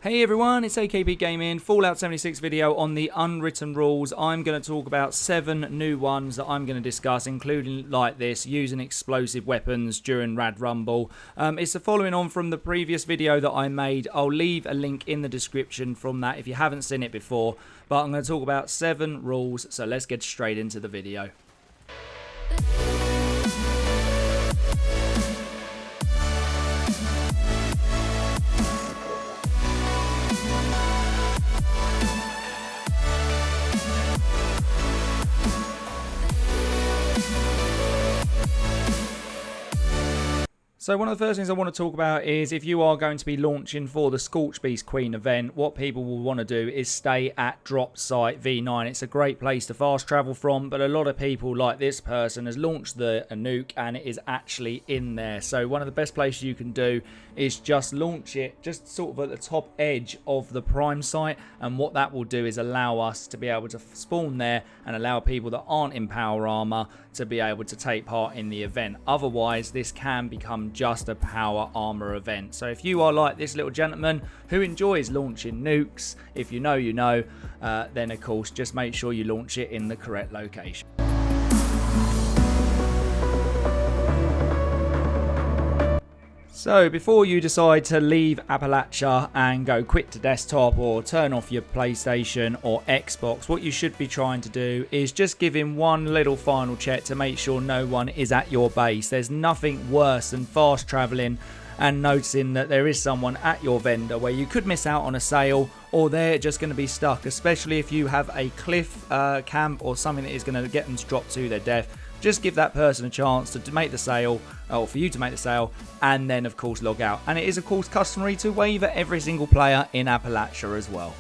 Hey everyone, it's AKP Gaming, Fallout 76 video on the unwritten rules. I'm going to talk about 7 new ones that I'm going to discuss, including like this, using explosive weapons during Rad Rumble. It's the following on from the previous video that I made. I'll leave a link in the description from that if you haven't seen it before. But I'm going to talk about 7 rules, so let's get straight into the video. So one of the first things I want to talk about is if you are going to be launching for the Scorchbeast Queen event, what people will want to do is stay at drop site V9. It's a great place to fast travel from, but a lot of people like this person has launched a nuke and it is actually in there. So one of the best places you can do is just launch it just sort of at the top edge of the prime site, and what that will do is allow us to be able to spawn there and allow people that aren't in power armor to be able to take part in the event. Otherwise, this can become just a power armor event. So if you are like this little gentleman who enjoys launching nukes, if you know you know, then of course just make sure you launch it in the correct location. So before you decide to leave Appalachia and go quit to desktop or turn off your PlayStation or Xbox, what you should be trying to do is just give him one little final check to make sure no one is at your base. There's nothing worse than fast traveling and noticing that there is someone at your vendor where you could miss out on a sale, or they're just going to be stuck, especially if you have a cliff camp or something that is going to get them to drop to their death. Just give that person a chance to make the sale, or for you to make the sale, and then of course log out. And it is of course customary to wave at every single player in Appalachia as well.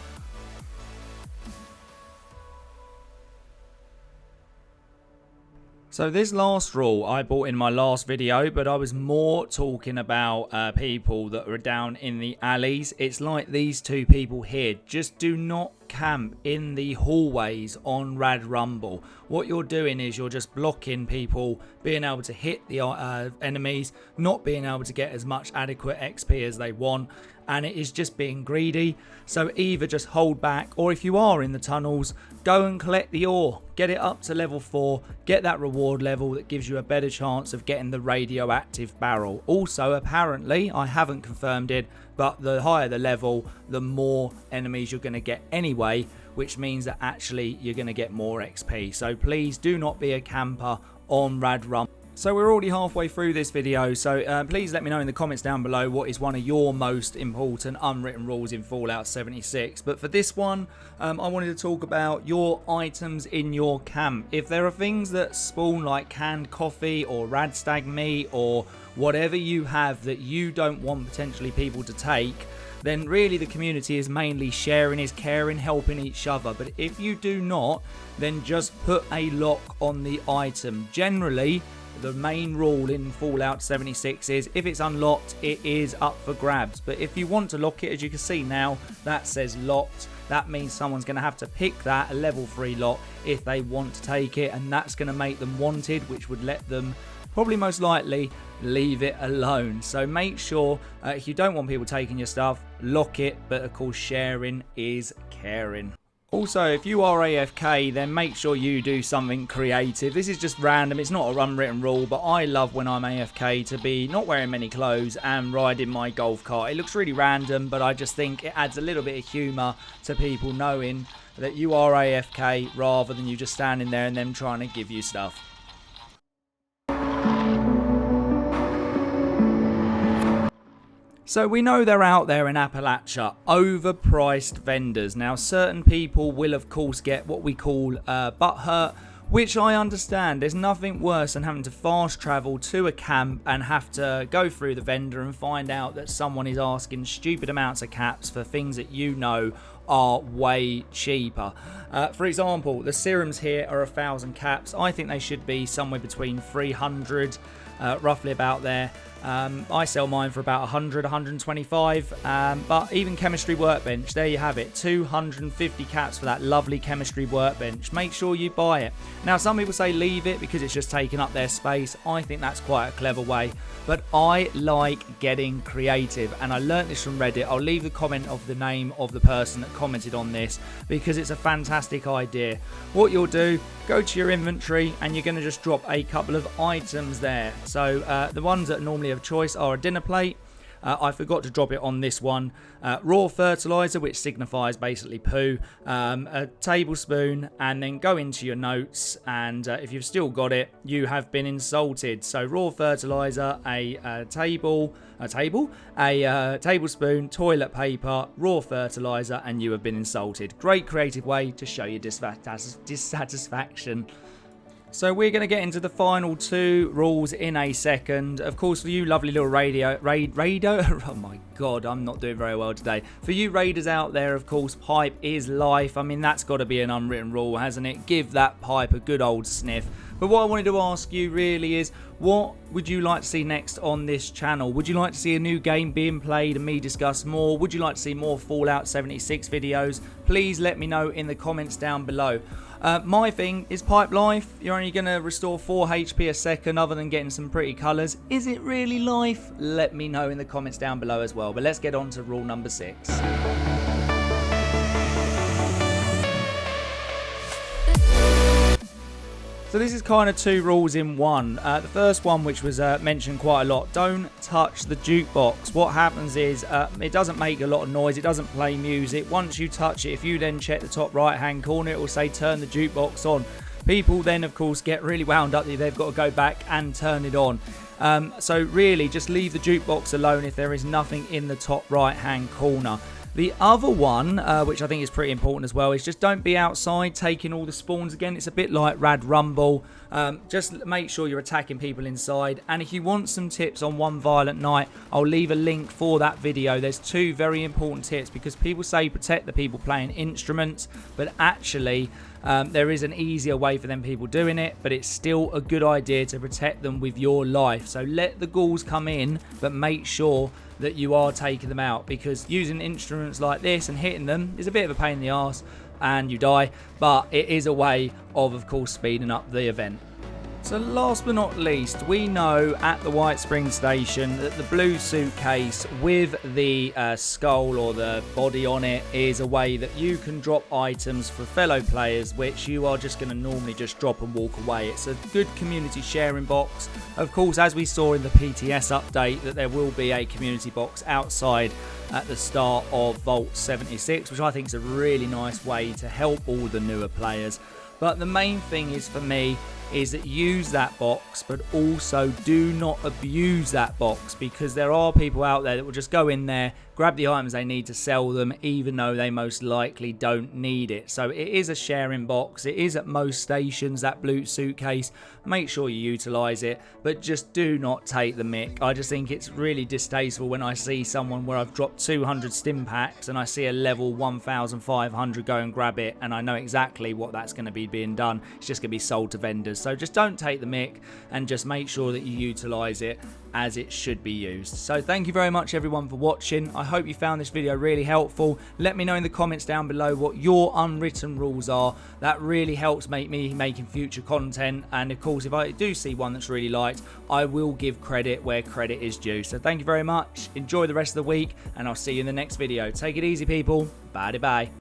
So this last rule I bought in my last video, but I was more talking about people that are down in the alleys. It's like these two people here. Just do not camp in the hallways on Rad Rumble. What you're doing is you're just blocking people being able to hit the enemies, not being able to get as much adequate XP as they want, and it is just being greedy. So either just hold back, or if you are in the tunnels, go and collect the ore, get it up to level 4, get that reward level that gives you a better chance of getting the radioactive barrel. Also, apparently, I haven't confirmed it, but the higher the level, the more enemies you're going to get anyway, which means that actually you're going to get more XP. So please do not be a camper on Rad Rumble. So we're already halfway through this video, so please let me know in the comments down below what is one of your most important unwritten rules in Fallout 76. But for this one, I wanted to talk about your items in your camp. If there are things that spawn like canned coffee or rad stag meat or whatever you have that you don't want potentially people to take, then really the community is mainly sharing is caring, helping each other. But if you do not, then just put a lock on the item. Generally, the main rule in Fallout 76 is if it's unlocked, it is up for grabs. But if you want to lock it, as you can see now, that says locked. That means someone's going to have to pick that, a level 3 lock, if they want to take it. And that's going to make them wanted, which would let them probably most likely leave it alone. So make sure if you don't want people taking your stuff, lock it. But of course, sharing is caring. Also, if you are AFK, then make sure you do something creative. This is just random, it's not an unwritten rule, but I love when I'm AFK to be not wearing many clothes and riding my golf cart. It looks really random, but I just think it adds a little bit of humour to people knowing that you are AFK rather than you just standing there and them trying to give you stuff. So we know they're out there in Appalachia, overpriced vendors. Now certain people will of course get what we call butthurt, which I understand. There's nothing worse than having to fast travel to a camp and have to go through the vendor and find out that someone is asking stupid amounts of caps for things that you know are way cheaper. For example, the serums here are 1,000 caps. I think they should be somewhere between 300, roughly about there. I sell mine for about 100, 125, but even chemistry workbench, there you have it, 250 caps for that lovely chemistry workbench. Make sure you buy it. Now, some people say leave it because it's just taking up their space. I think that's quite a clever way, but I like getting creative, and I learnt this from Reddit. I'll leave the comment of the name of the person that commented on this because it's a fantastic idea. What you'll do, go to your inventory and you're going to just drop a couple of items there. So the ones that are normally of choice are a dinner plate. I forgot to drop it on this one. Raw fertilizer, which signifies basically poo, a tablespoon, and then go into your notes, and if you've still got it, you have been insulted. So raw fertilizer, a tablespoon, toilet paper, raw fertilizer, and you have been insulted. Great creative way to show your dissatisfaction. So we're going to get into the final two rules in a second. Of course, for you lovely little oh my god, I'm not doing very well today. For you raiders out there, of course, pipe is life. I mean, that's got to be an unwritten rule, hasn't it? Give that pipe a good old sniff. But what I wanted to ask you really is, what would you like to see next on this channel? Would you like to see a new game being played and me discuss more? Would you like to see more Fallout 76 videos? Please let me know in the comments down below. My thing is pipe life. You're only going to restore 4 HP a second other than getting some pretty colours. Is it really life? Let me know in the comments down below as well. But let's get on to rule number 6. So this is kind of 2 rules in one. The first one, which was mentioned quite a lot, don't touch the jukebox. What happens is it doesn't make a lot of noise, it doesn't play music. Once you touch it, if you then check the top right hand corner, it will say turn the jukebox on. People then of course get really wound up that they've got to go back and turn it on. So really just leave the jukebox alone if there is nothing in the top right hand corner. The other one, which I think is pretty important as well, is just don't be outside taking all the spawns again. It's a bit like Rad Rumble. Just make sure you're attacking people inside. And if you want some tips on One Violent Night, I'll leave a link for that video. There's 2 very important tips because people say protect the people playing instruments, but actually there is an easier way for them people doing it, but it's still a good idea to protect them with your life. So let the ghouls come in, but make sure that you are taking them out, because using instruments like this and hitting them is a bit of a pain in the arse and you die, but it is a way of course speeding up the event. So last but not least, we know at the White Spring Station that the blue suitcase with the skull or the body on it is a way that you can drop items for fellow players, which you are just going to normally just drop and walk away. It's a good community sharing box. Of course, as we saw in the PTS update, that there will be a community box outside at the start of Vault 76, which I think is a really nice way to help all the newer players. But the main thing is for me is that use that box, but also do not abuse that box, because there are people out there that will just go in there, grab the items they need to sell them, even though they most likely don't need it. So it is a sharing box. It is at most stations, that blue suitcase. Make sure you utilize it, but just do not take the mick. I just think it's really distasteful when I see someone where I've dropped 200 stim packs and I see a level 1500 go and grab it, and I know exactly what that's going to be being done. It's just going to be sold to vendors. So just don't take the mick and just make sure that you utilize it as it should be used. So thank you very much everyone for watching. I hope you found this video really helpful. Let me know in the comments down below what your unwritten rules are. That really helps make me making future content, and of course if I do see one that's really liked, I will give credit where credit is due. So thank you very much, enjoy the rest of the week, and I'll see you in the next video. Take it easy people, bye bye.